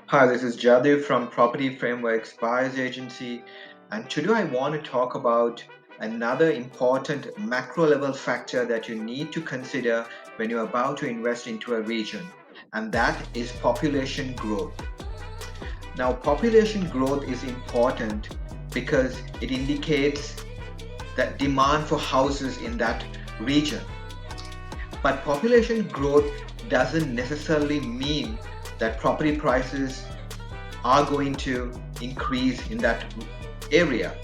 Hi, this is Jadu from Property Frameworks Buyers Agency, and today I want to talk about another important macro level factor that you need to consider when you're about to invest into a region, and that is population growth. Now, population growth is important because it indicates that demand for houses in that region. But population growth doesn't necessarily mean that property prices are going to increase in that area.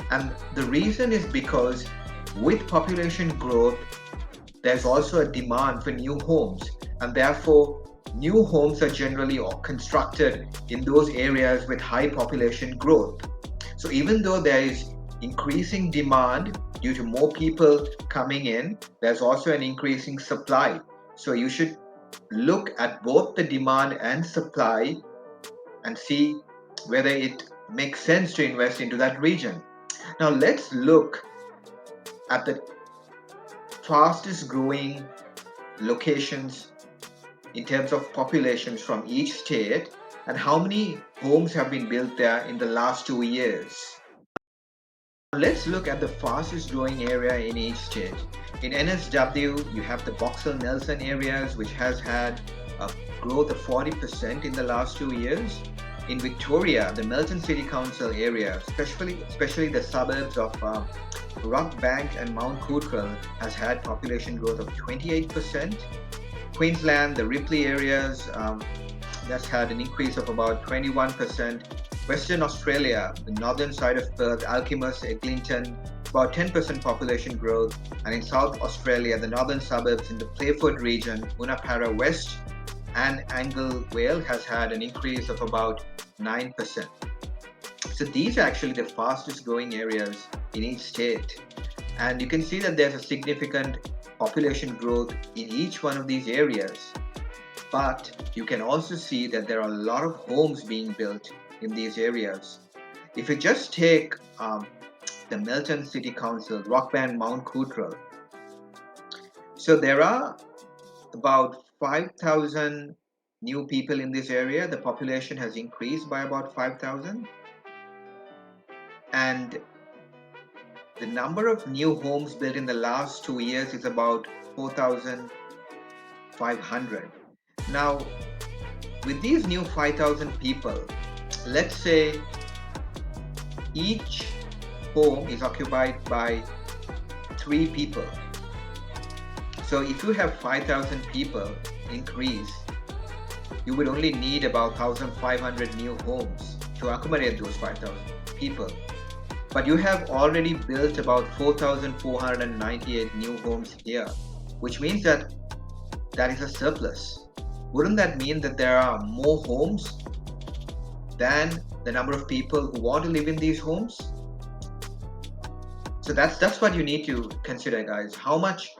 And the reason is because with population growth, there's also a demand for new homes, and therefore, new homes are generally constructed in those areas with high population growth. So, even though there is increasing demand due to more people coming in, there's also an increasing supply. So, you should look at both the demand and supply and see whether it makes sense to invest into that region. Now, let's look at the fastest growing locations in terms of populations from each state and how many homes have been built there in the last 2 years. Let's look at the fastest growing area in each state. In NSW, you have the Boxall Nelson areas, which has had a growth of 40% in the last 2 years. In Victoria, the Melton City Council area, especially the suburbs of Rockbank and Mount Cootral, has had population growth of 28%. Queensland, the Ripley areas, that's had an increase of about 21%. Western Australia, the northern side of Perth, Alkimos, Eglinton, about 10% population growth. And in South Australia, the northern suburbs in the Playford region, Unapara West and Angle Vale has had an increase of about 9%. So these are actually the fastest growing areas in each state. And you can see that there's a significant population growth in each one of these areas. But you can also see that there are a lot of homes being built in these areas. If you just take the Melton City Council, Rockbank, Mount Cootral, so there are about 5,000 new people in this area. The population has increased by about 5,000. And the number of new homes built in the last 2 years is about 4,500. Now, with these new 5,000 people, let's say each home is occupied by 3 people. So if you have 5,000 people increase, you would only need about 1,500 new homes to accommodate those 5,000 people. But you have already built about 4,498 new homes here, which means that that is a surplus. Wouldn't that mean that there are more homes than the number of people who want to live in these homes? So that's what you need to consider, guys. How much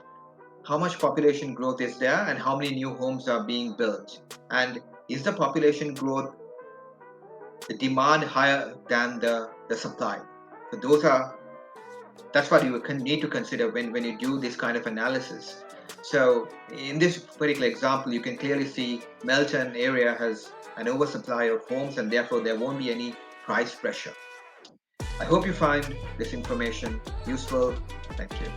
population growth is there and how many new homes are being built? And is the population growth, the demand higher than the supply? So that's what you need to consider when you do this kind of analysis. So in this particular example, you can clearly see Melton area has an oversupply of homes and therefore there won't be any price pressure. I hope you find this information useful. Thank you.